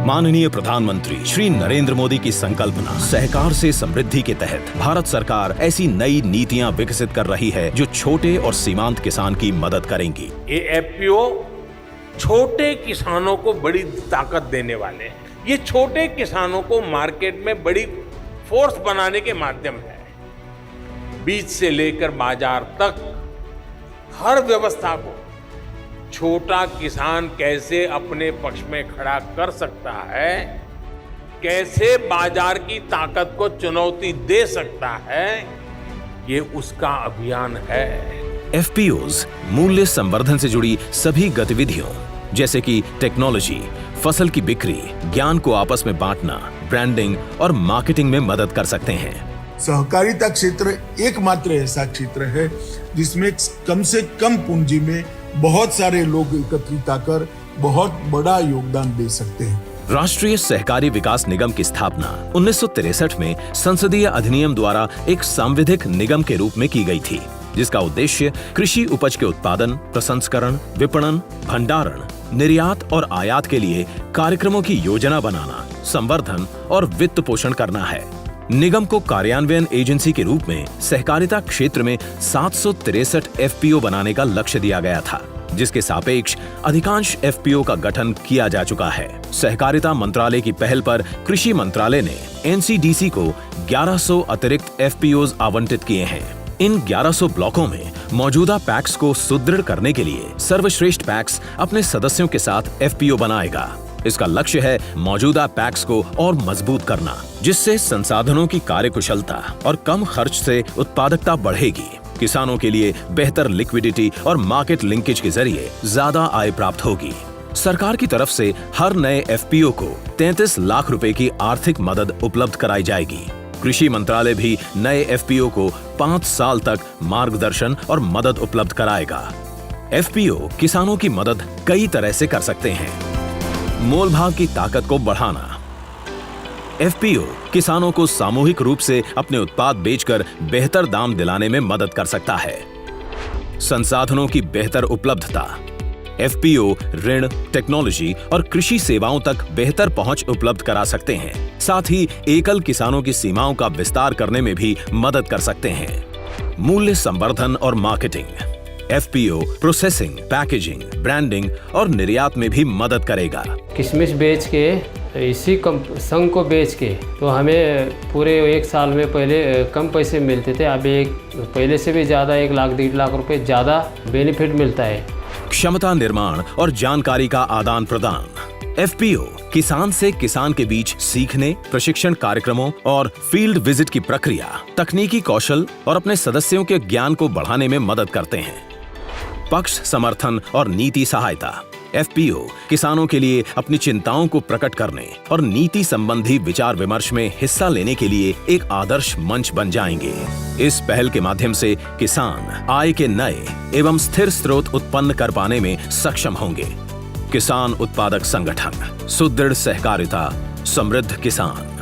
माननीय प्रधानमंत्री श्री नरेंद्र मोदी की संकल्पना सहकार से समृद्धि के तहत भारत सरकार ऐसी नई नीतियां विकसित कर रही है जो छोटे और सीमांत किसान की मदद करेंगी। ये एफपीओ छोटे किसानों को बड़ी ताकत देने वाले हैं। ये छोटे किसानों को मार्केट में बड़ी फोर्स बनाने के माध्यम है। बीज से लेकर बाजार तक हर व्यवस्था को छोटा किसान कैसे अपने पक्ष में खड़ा कर सकता है, कैसे बाजार की ताकत को चुनौती दे सकता है, ये उसका अभियान है। एफपीओज मूल्य संवर्धन से जुड़ी सभी गतिविधियों जैसे कि टेक्नोलॉजी, फसल की बिक्री, ज्ञान को आपस में बांटना, ब्रांडिंग और मार्केटिंग में मदद कर सकते हैं। सहकारिता क्षेत्र एकमात्र ऐसा क्षेत्र है जिसमें कम से कम पूंजी में बहुत सारे लोग एकत्रित आकर बहुत बड़ा योगदान दे सकते हैं। राष्ट्रीय सहकारी विकास निगम की स्थापना 1963 में संसदीय अधिनियम द्वारा एक सांविधिक निगम के रूप में की गई थी, जिसका उद्देश्य कृषि उपज के उत्पादन, प्रसंस्करण, विपणन, भंडारण, निर्यात और आयात के लिए कार्यक्रमों की योजना बनाना, संवर्धन और वित्त पोषण करना है। निगम को कार्यान्वयन एजेंसी के रूप में सहकारिता क्षेत्र में 763 एफपीओ बनाने का लक्ष्य दिया गया था, जिसके सापेक्ष अधिकांश एफपीओ का गठन किया जा चुका है। सहकारिता मंत्रालय की पहल पर कृषि मंत्रालय ने एनसीडीसी को 1100 अतिरिक्त एफपीओ आवंटित किए हैं। इन 1100 ब्लॉकों में मौजूदा पैक्स को सुदृढ़ करने के लिए सर्वश्रेष्ठ पैक्स अपने सदस्यों के साथ एफपीओ बनाएगा। इसका लक्ष्य है मौजूदा पैक्स को और मजबूत करना, जिससे संसाधनों की कार्यकुशलता और कम खर्च से उत्पादकता बढ़ेगी। किसानों के लिए बेहतर लिक्विडिटी और मार्केट लिंकेज के जरिए ज्यादा आय प्राप्त होगी। सरकार की तरफ से हर नए एफपीओ को 33 लाख रुपए की आर्थिक मदद उपलब्ध कराई जाएगी। कृषि मंत्रालय भी नए एफपीओ को 5 साल तक मार्गदर्शन और मदद उपलब्ध कराएगा। एफपीओ किसानों की मदद कई तरह से कर सकते हैं। मोलभाव की ताकत को बढ़ाना। एफपीओ किसानों को सामूहिक रूप से अपने उत्पाद बेचकर बेहतर दाम दिलाने में मदद कर सकता है। संसाधनों की बेहतर उपलब्धता। एफपीओ ऋण, टेक्नोलॉजी और कृषि सेवाओं तक बेहतर पहुंच उपलब्ध करा सकते हैं। साथ ही एकल किसानों की सीमाओं का विस्तार करने में भी मदद कर सकते हैं। मूल्य संवर्धन और marketing. FPO processing, packaging, branding और निर्यात में भी मदद करेगा। किशमिश बेच के इसी संघ को बेच के तो हमें पूरे एक साल में पहले कम पैसे मिलते थे, अभी पहले से भी ज़्यादा 1 लाख 1.5 लाख रुपए ज़्यादा बेनिफिट मिलता है। क्षमता निर्माण और जानकारी का आदान प्रदान। एफपीओ किसान से किसान के बीच सीखने, प्रशिक्षण कार्यक्रमों और फील्ड विजिट की प्रक्रिया, तकनीकी कौशल और अपने सदस्यों के ज्ञान को बढ़ाने में मदद करते हैं। पक्ष समर्थन और नीति सहायता। एफपीओ किसानों के लिए अपनी चिंताओं को प्रकट करने और नीति संबंधी विचार विमर्श में हिस्सा लेने के लिए एक आदर्श मंच बन जाएंगे। इस पहल के माध्यम से किसान आय के नए एवं स्थिर स्रोत उत्पन्न कर पाने में सक्षम होंगे। किसान उत्पादक संगठन, सुदृढ़ सहकारिता, समृद्ध किसान।